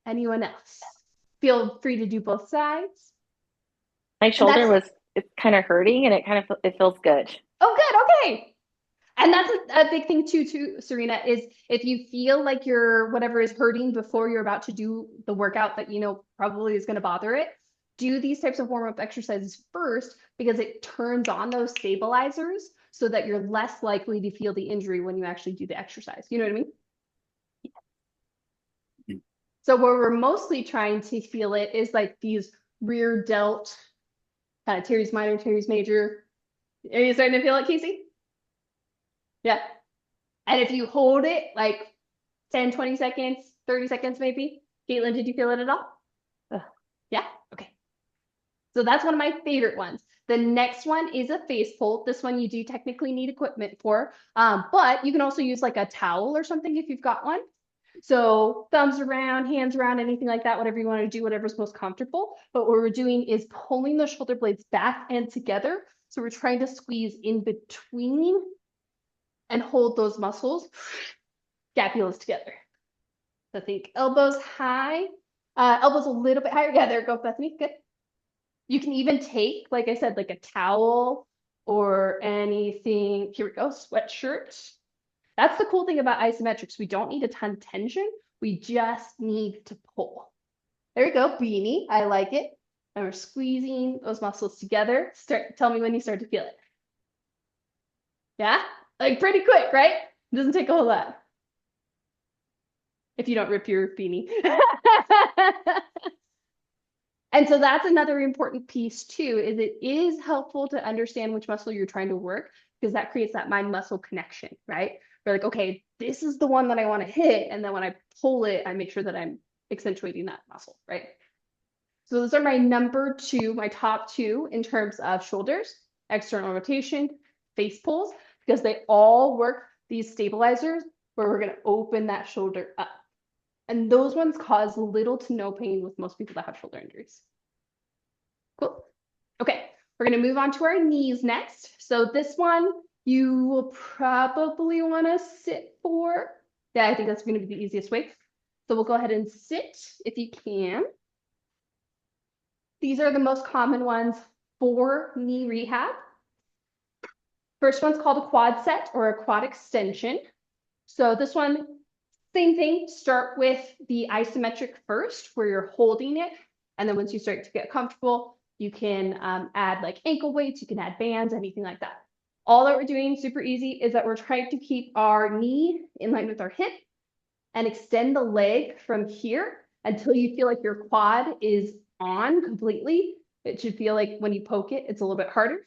Anyone else? Feel free to do both sides. My shoulder it's kind of hurting, and it feels good. Oh, good. Okay. And that's a big thing too, Serena, is if you feel like your whatever is hurting before you're about to do the workout that you know probably is going to bother it, do these types of warm-up exercises first, because it turns on those stabilizers so that you're less likely to feel the injury when you actually do the exercise. You know what I mean? Yeah. So where we're mostly trying to feel it is like these rear delt, kind of teres minor, teres major. Are you starting to feel it, Casey? Yeah. And if you hold it like 10, 20 seconds, 30 seconds maybe. Caitlin, did you feel it at all? Yeah? Okay. So that's one of my favorite ones. The next one is a face pull. This one you do technically need equipment for, but you can also use like a towel or something if you've got one. So thumbs around, hands around, anything like that, whatever you want to do, whatever's most comfortable. But what we're doing is pulling the shoulder blades back and together. So we're trying to squeeze in between and hold those muscles, scapulas together. So think elbows high, elbows a little bit higher. Yeah, there we go, Bethany, good. You can even take, like I said, like a towel or anything. Here we go, sweatshirt. That's the cool thing about isometrics. We don't need a ton of tension. We just need to pull. There we go, beanie, I like it. And we're squeezing those muscles together. Tell me when you start to feel it. Yeah? Like pretty quick, right? It doesn't take a whole lot. If you don't rip your beanie. And so that's another important piece too, is it is helpful to understand which muscle you're trying to work, because that creates that mind muscle connection, right? We're like, okay, this is the one that I want to hit. And then when I pull it, I make sure that I'm accentuating that muscle, right? So those are my number two, my top two in terms of shoulders, external rotation, face pulls, because they all work these stabilizers where we're going to open that shoulder up. And those ones cause little to no pain with most people that have shoulder injuries. Cool. Okay, we're going to move on to our knees next. So this one you will probably want to sit for. Yeah, I think that's going to be the easiest way. So we'll go ahead and sit if you can. These are the most common ones for knee rehab. First one's called a quad set or a quad extension. So this one, same thing, start with the isometric first, where you're holding it. And then once you start to get comfortable, you can add like ankle weights, you can add bands, anything like that. All that we're doing, super easy, is that we're trying to keep our knee in line with our hip and extend the leg from here until you feel like your quad is on completely. It should feel like when you poke it, it's a little bit harder.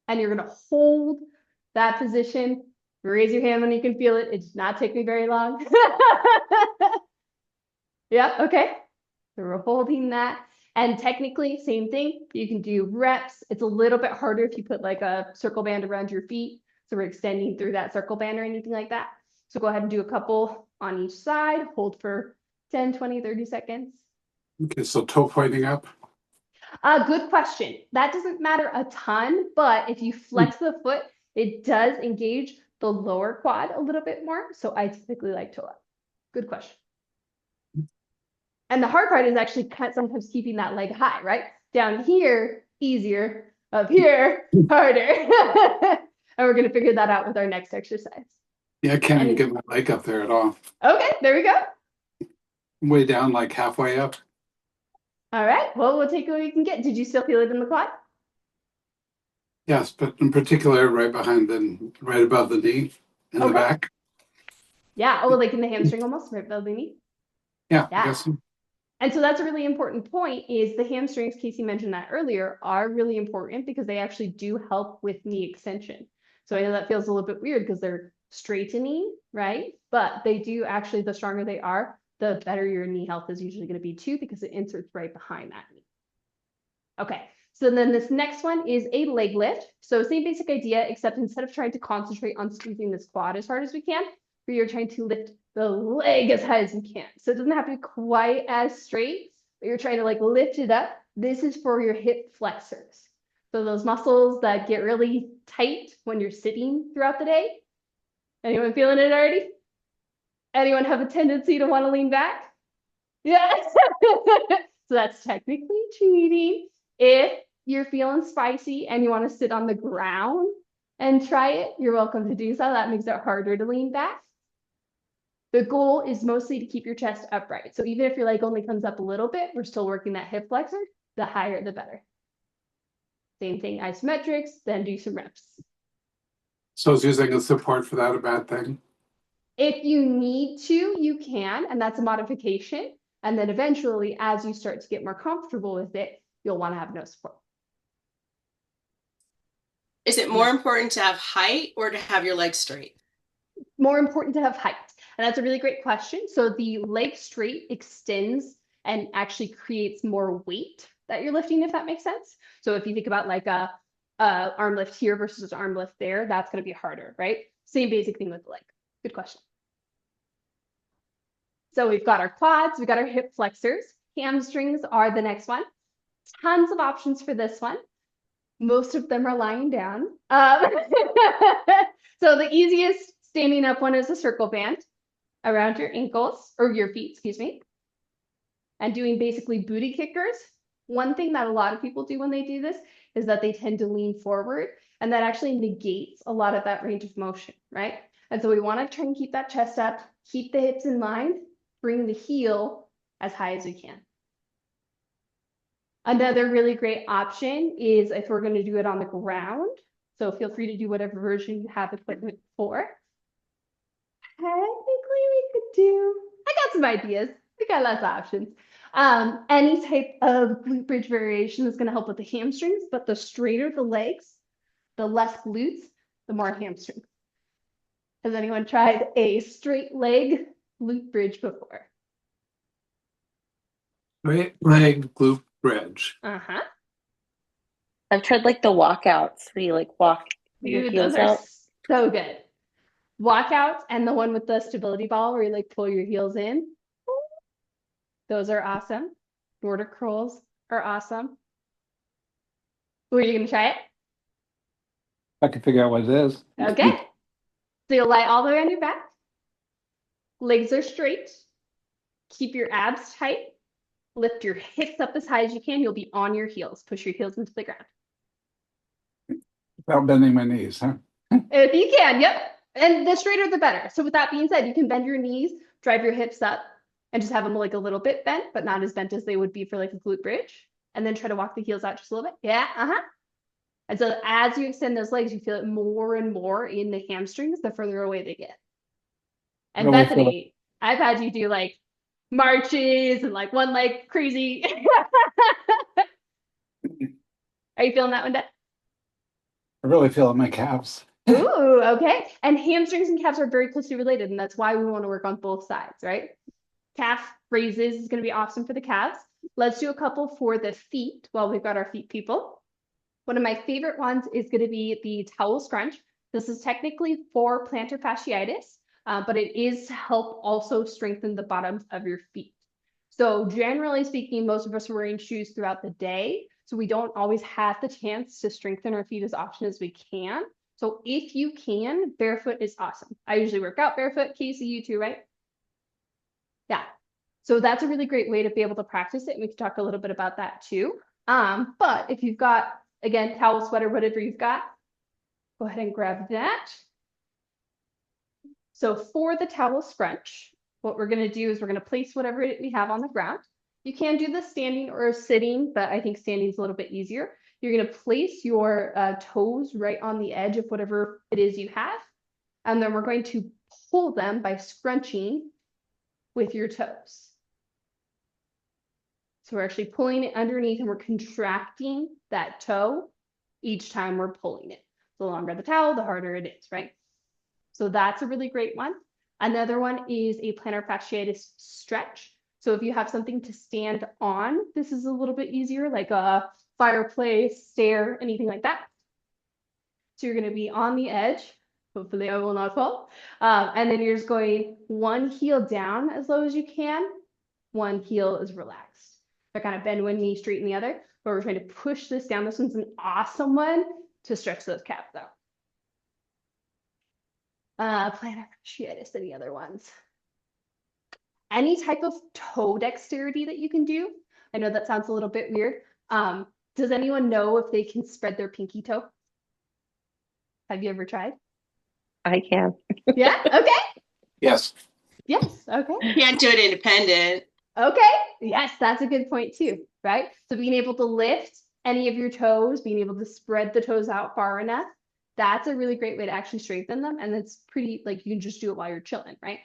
And you're gonna hold that position. Raise your hand when you can feel it. It does not take me very long. Yeah, okay. So we're holding that. And technically, same thing. You can do reps. It's a little bit harder if you put like a circle band around your feet. So we're extending through that circle band or anything like that. So go ahead and do a couple on each side. Hold for 10, 20, 30 seconds. Okay, so toe pointing up. Good question. That doesn't matter a ton, but if you flex the foot, it does engage the lower quad a little bit more. So I typically like toe up. Good question. And the hard part is actually sometimes keeping that leg high, right? Down here, easier. Up here, harder. And we're going to figure that out with our next exercise. Yeah, I can't even get my leg up there at all. Okay, there we go. Way down, like halfway up. All right, well, we'll take what we can get. Did you still feel it in the quad? Yes, but in particular, right above the knee in the back. Yeah, oh, like in the hamstring almost, right above the knee? Yeah, I guess so. And so that's a really important point is the hamstrings, Casey mentioned that earlier, are really important because they actually do help with knee extension. So I know that feels a little bit weird because they're straightening, right? But they do actually, the stronger they are, the better your knee health is usually going to be too, because it inserts right behind that knee. Okay, so then this next one is a leg lift. So same basic idea, except instead of trying to concentrate on squeezing this quad as hard as we can, you're trying to lift the leg as high as you can. So it doesn't have to be quite as straight, but you're trying to like lift it up. This is for your hip flexors. So those muscles that get really tight when you're sitting throughout the day. Anyone feeling it already? Anyone have a tendency to want to lean back? Yeah. So that's technically cheating. If you're feeling spicy and you want to sit on the ground and try it, you're welcome to do so. That makes it harder to lean back. The goal is mostly to keep your chest upright. So even if your leg only comes up a little bit, we're still working that hip flexor. The higher, the better. Same thing, isometrics, then do some reps. So is using a support for that a bad thing? If you need to, you can, and that's a modification. And then eventually, as you start to get more comfortable with it, you'll want to have no support. Is it more important to have height or to have your legs straight? More important to have height. And that's a really great question. So the leg straight extends and actually creates more weight that you're lifting, if that makes sense. So if you think about like a arm lift here versus an arm lift there, that's going to be harder, right? Same basic thing with the leg. Good question. So we've got our quads, we've got our hip flexors. Hamstrings are the next one. Tons of options for this one. Most of them are lying down. So the easiest standing up one is a circle band around your ankles, or your feet, excuse me. And doing basically booty kickers. One thing that a lot of people do when they do this is that they tend to lean forward, and that actually negates a lot of that range of motion, right? And so we want to try and keep that chest up, keep the hips in line, bring the heel as high as we can. Another really great option is if we're going to do it on the ground. So feel free to do whatever version you have equipment for. Technically, we could do, I got some ideas. We got lots of options. Any type of glute bridge variation is going to help with the hamstrings, but the straighter the legs, the less glutes, the more hamstrings. Has anyone tried a straight leg glute bridge before? Straight leg glute bridge. Uh-huh. I've tried like the walkouts where you like walk your Dude, heels those are out. so good. Walkouts and the one with the stability ball where you like pull your heels in. Those are awesome. Nordic curls are awesome. Were you going to try it? I can figure out what it is. Okay. So you'll lie all the way on your back. Legs are straight. Keep your abs tight. Lift your hips up as high as you can. You'll be on your heels. Push your heels into the ground. Without bending my knees, huh? If you can, yep. And the straighter the better. So with that being said, you can bend your knees, drive your hips up, and just have them like a little bit bent, but not as bent as they would be for like a glute bridge. And then try to walk the heels out just a little bit. Yeah, And so as you extend those legs, you feel it more and more in the hamstrings the further away they get. And Really feel it. Bethany, I've had you do like marches and like one leg crazy. Are you feeling that one, Dad? I really feel it in my calves. Ooh, okay. And hamstrings and calves are very closely related, and that's why we want to work on both sides, right? Calf raises is going to be awesome for the calves. Let's do a couple for the feet while we've got our feet people. One of my favorite ones is going to be the towel scrunch. This is technically for plantar fasciitis, but it is to help also strengthen the bottoms of your feet. So generally speaking, most of us are wearing shoes throughout the day, so we don't always have the chance to strengthen our feet as often as we can. So if you can, barefoot is awesome. I usually work out barefoot. Casey, you too, right? Yeah. So that's a really great way to be able to practice it. And we can talk a little bit about that too. But if you've got, again, towel, sweater, whatever you've got, go ahead and grab that. So for the towel scrunch, what we're going to do is we're going to place whatever we have on the ground. You can do this standing or sitting, but I think standing is a little bit easier. You're going to place your toes right on the edge of whatever it is you have. And then we're going to pull them by scrunching with your toes. So we're actually pulling it underneath and we're contracting that toe each time we're pulling it. The longer the towel, the harder it is, right? So that's a really great one. Another one is a plantar fasciitis stretch. So if you have something to stand on, this is a little bit easier, like a fireplace, stair, anything like that. So you're going to be on the edge. Hopefully I will not fall. And then you're just going one heel down as low as you can. One heel is relaxed. So kind of bend one knee, straighten the other. But we're trying to push this down. This one's an awesome one to stretch those calves out. Plantar fasciitis, any other ones? Any type of toe dexterity that you can do. I know that sounds a little bit weird. Does anyone know if they can spread their pinky toe? Have you ever tried? I can. Yeah, okay. Yes. Yes, okay. Can't do it independent. Okay, yes, that's a good point too, right? So being able to lift any of your toes, being able to spread the toes out far enough, that's a really great way to actually strengthen them. And it's pretty, like, you can just do it while you're chilling, right?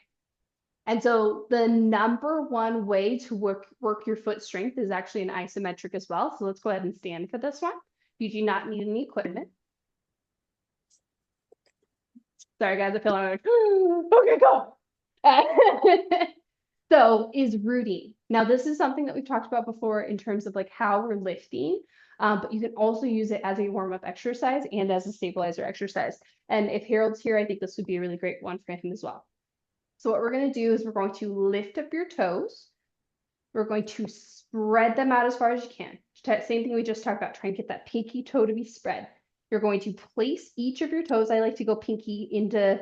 And so the number one way to work your foot strength is actually an isometric as well. So let's go ahead and stand for this one. You do not need any equipment. Sorry, guys, I feel like, okay, go. So is rooting. Now, this is something that we've talked about before in terms of like how we're lifting, but you can also use it as a warm-up exercise and as a stabilizer exercise. And if Harold's here, I think this would be a really great one for him as well. So what we're going to do is we're going to lift up your toes. We're going to spread them out as far as you can. Same thing we just talked about, trying to get that pinky toe to be spread. You're going to place each of your toes. I like to go pinky into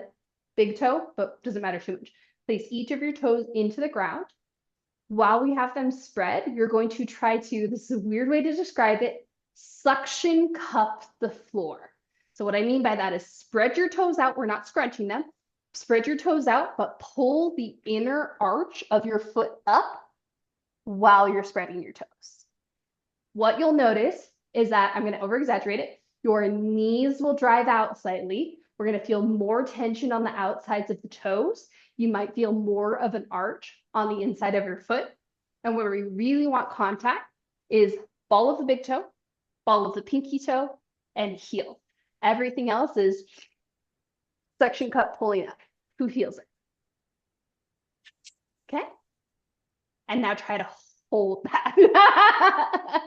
big toe, but doesn't matter too much. Place each of your toes into the ground. While we have them spread, you're going to try to, this is a weird way to describe it, suction cup the floor. So what I mean by that is spread your toes out. We're not scrunching them. Spread your toes out, but pull the inner arch of your foot up while you're spreading your toes. What you'll notice is that, I'm going to over-exaggerate it, your knees will drive out slightly. We're going to feel more tension on the outsides of the toes. You might feel more of an arch on the inside of your foot. And where we really want contact is ball of the big toe, ball of the pinky toe, and heel. Everything else is suction cup pulling up. Who feels it? Okay. And now try to hold that.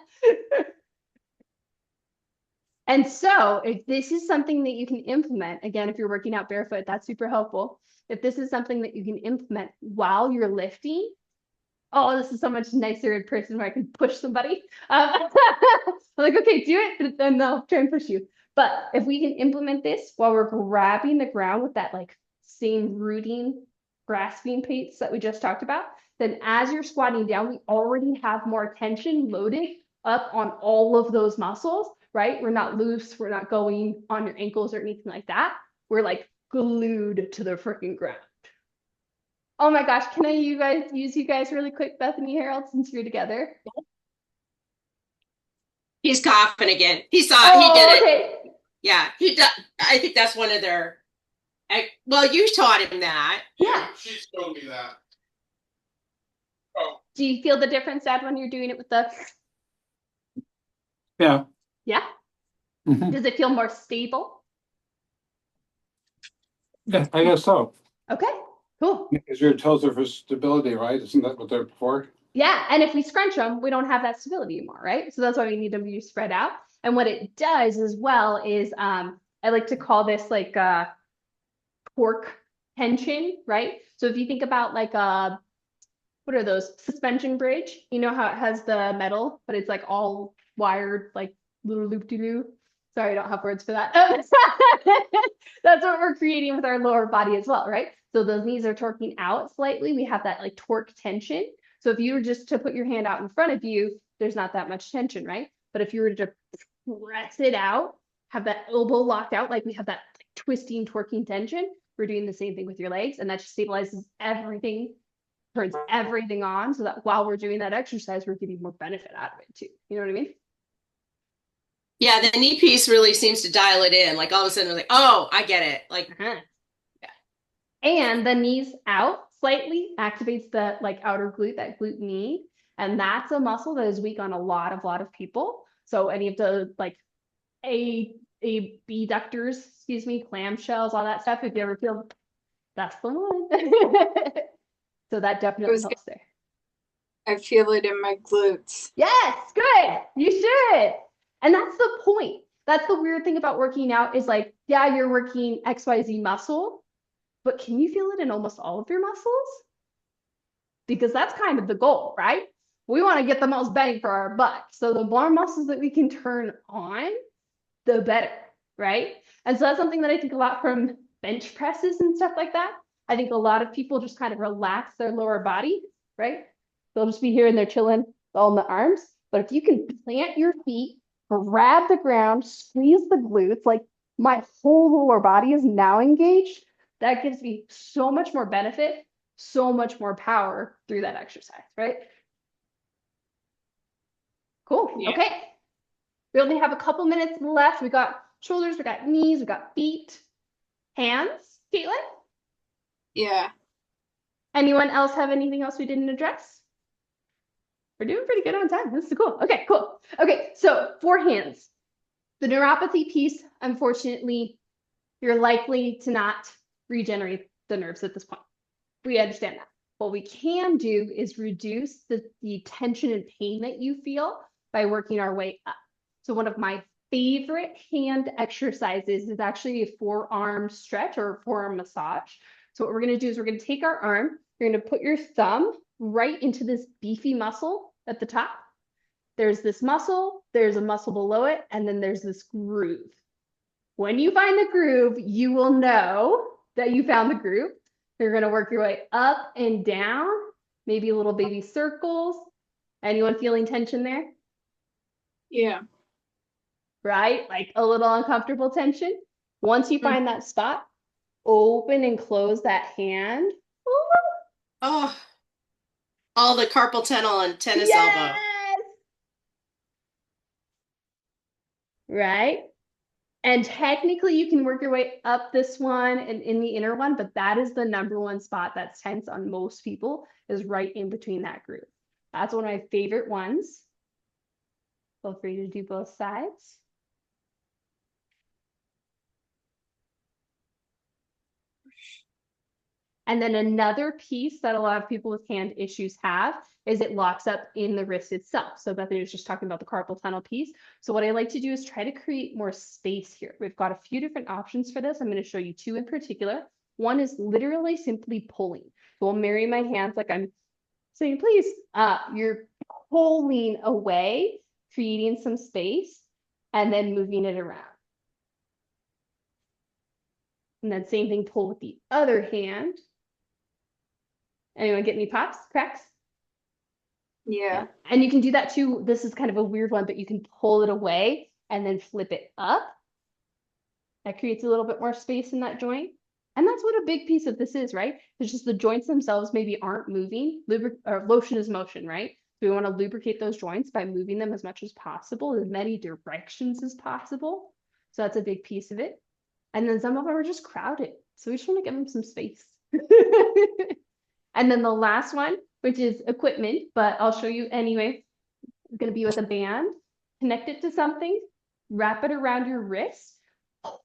And so if this is something that you can implement, again, if you're working out barefoot, that's super helpful. If this is something that you can implement while you're lifting, oh, this is so much nicer in person where I can push somebody. I'm like, okay, do it, but then they'll try and push you. But if we can implement this while we're grabbing the ground with that like same rooting, grasping pace that we just talked about, then as you're squatting down, we already have more tension loaded up on all of those muscles, right? We're not loose, we're not going on your ankles or anything like that. we're like glued to the freaking ground. Oh my gosh, can I use you guys really quick, Bethany, Harold, since you're together? He's coughing again. He did it. Okay. Yeah, he does. I think that's one of their. Well, you taught him that. Yeah. She showed me that. Oh. Do you feel the difference, Dad, when you're doing it with the? Yeah. Yeah. Mhm. Does it feel more stable? Yeah, I guess so. Okay. Cool. Because your toes are for stability, right? Isn't that what they're for? Yeah, and if we scrunch them, we don't have that stability anymore, right? So that's why we need them to be spread out. And what it does as well is, I like to call this like torque tension, right? So if you think about like what are those, suspension bridge? You know how it has the metal, but it's like all wired, like little loop-de-loop. Sorry, I don't have words for that. That's what we're creating with our lower body as well, right? So those knees are torquing out slightly. We have that like torque tension. So if you were just to put your hand out in front of you, there's not that much tension, right? But if you were to press it out, have that elbow locked out, like we have that like, twisting, torquing tension, we're doing the same thing with your legs, and that just stabilizes everything, turns everything on, so that while we're doing that exercise, we're getting more benefit out of it too. You know what I mean? Yeah, the knee piece really seems to dial it in. Like all of a sudden, I'm like, oh, I get it. Like, yeah. And the knees out slightly activates the like outer glute, that glute knee, and that's a muscle that is weak on a lot of people. So any of the like abductors, excuse me, clamshells, all that stuff. If you ever feel, that's the one. So that definitely helps there. I feel it in my glutes. Yes, good. You should. And that's the point. That's the weird thing about working out is like, yeah, you're working XYZ muscle, but can you feel it in almost all of your muscles? Because that's kind of the goal, right? We want to get the most bang for our buck. So the more muscles that we can turn on, the better, right? And so that's something that I think a lot from bench presses and stuff like that. I think a lot of people just kind of relax their lower body, right? They'll just be here and they're chilling all in the arms. But if you can plant your feet, grab the ground, squeeze the glutes, like my whole lower body is now engaged, that gives me so much more benefit, so much more power through that exercise, right? Cool. Yeah. Okay. We only have a couple minutes left. We got shoulders, we got knees, we got feet, hands. Caitlin? Yeah. Anyone else have anything else we didn't address? We're doing pretty good on time. This is cool. Okay, cool. Okay, so for hands, the neuropathy piece, unfortunately, you're likely to not regenerate the nerves at this point. We understand that. What we can do is reduce the tension and pain that you feel by working our way up. So one of my favorite hand exercises is actually a forearm stretch or a forearm massage. So what we're going to do is we're going to take our arm, you're going to put your thumb right into this beefy muscle at the top. There's this muscle, there's a muscle below it, and then there's this groove. When you find the groove, you will know that you found the groove. You're going to work your way up and down, maybe little baby circles. Anyone feeling tension there? Yeah. Right? Like a little uncomfortable tension. Once you find that spot, open and close that hand. oh, all the carpal tunnel and tennis elbow. Right? And technically you can work your way up this one and in the inner one, but that is the number one spot that's tense on most people, is right in between that groove. That's one of my favorite ones. Feel free to do both sides. And then another piece that a lot of people with hand issues have is it locks up in the wrist itself. So Bethany was just talking about the carpal tunnel piece. So what I like to do is try to create more space here. We've got a few different options for this. I'm going to show you two in particular. One is literally simply pulling. So I'll marry my hands like I'm saying, please, you're pulling away, creating some space, and then moving it around. And then same thing, pull with the other hand. Anyone get any pops, cracks? Yeah. And you can do that too. This is kind of a weird one, but you can pull it away and then flip it up That creates a little bit more space in that joint. And that's what a big piece of this is, right? It's just the joints themselves maybe aren't moving. Lotion is motion, right? So we want to lubricate those joints by moving them as much as possible, in as many directions as possible. So that's a big piece of it. And then some of them are just crowded. So we just want to give them some space. And then the last one, which is equipment, but I'll show you anyway. It's going to be with a band. Connect it to something, wrap it around your wrist,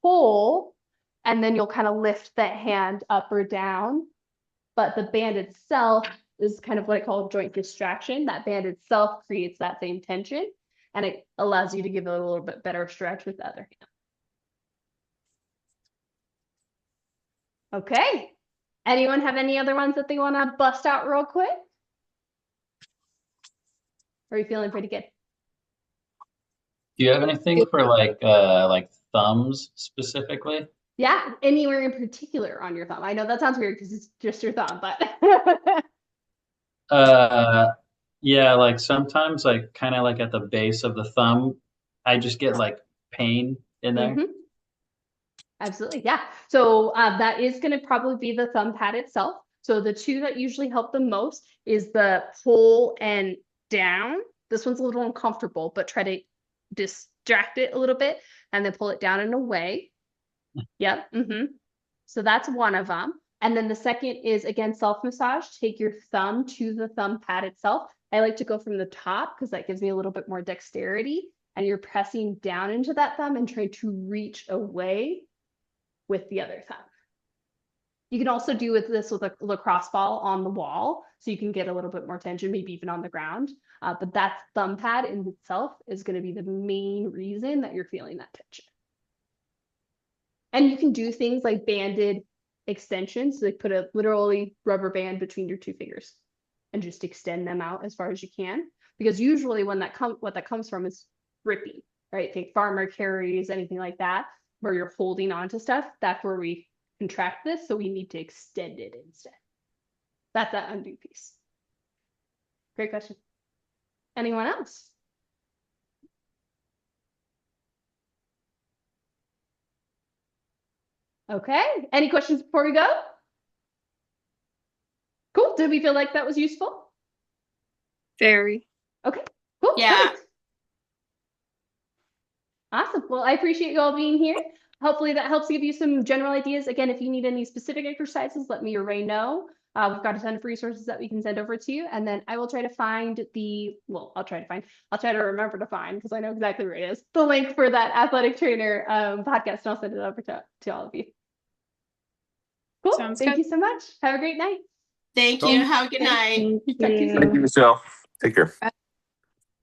pull, and then you'll kind of lift that hand up or down. But the band itself is kind of what I call joint distraction. That band itself creates that same tension, and it allows you to give it a little bit better stretch with the other hand. Okay. Anyone have any other ones that they want to bust out real quick? Or are you feeling pretty good? Do you have anything for like thumbs specifically? Yeah, anywhere in particular on your thumb. I know that sounds weird because it's just your thumb, but Yeah, like sometimes like kind of like at the base of the thumb, I just get like pain in there. Mhm. Absolutely, yeah. So that is going to probably be the thumb pad itself. So the two that usually help the most is the pull and down. This one's a little uncomfortable, but try to distract it a little bit and then pull it down and away. Yep. So that's one of them. And then the second is, again, self-massage. Take your thumb to the thumb pad itself. I like to go from the top because that gives me a little bit more dexterity. And you're pressing down into that thumb and trying to reach away with the other thumb. You can also do this with a lacrosse ball on the wall, so you can get a little bit more tension, maybe even on the ground. But that thumb pad in itself is going to be the main reason that you're feeling that tension. And you can do things like banded extensions, so like put a literally rubber band between your two fingers and just extend them out as far as you can. Because usually when what that comes from is gripping, right? Think farmer carries, anything like that, where you're holding on to stuff. That's where we contract this, so we need to extend it instead. That's that undo piece. Great question. Anyone else? Okay, any questions before we go? Cool, did we feel like that was useful? Very. Okay, cool. Yeah. Perfect. Awesome. Well, I appreciate you all being here. Hopefully that helps give you some general ideas. Again, if you need any specific exercises, let me or Ray know. We've got a ton of resources that we can send over to you. And then I will try to find I'll try to remember to find, because I know exactly where it is, the link for that athletic trainer podcast, and I'll send it over to all of you. Cool. Sounds Thank good. you so much. Have a great night. Thank you. Have a good night. Talk to you soon. Thank you, Michelle. Take care.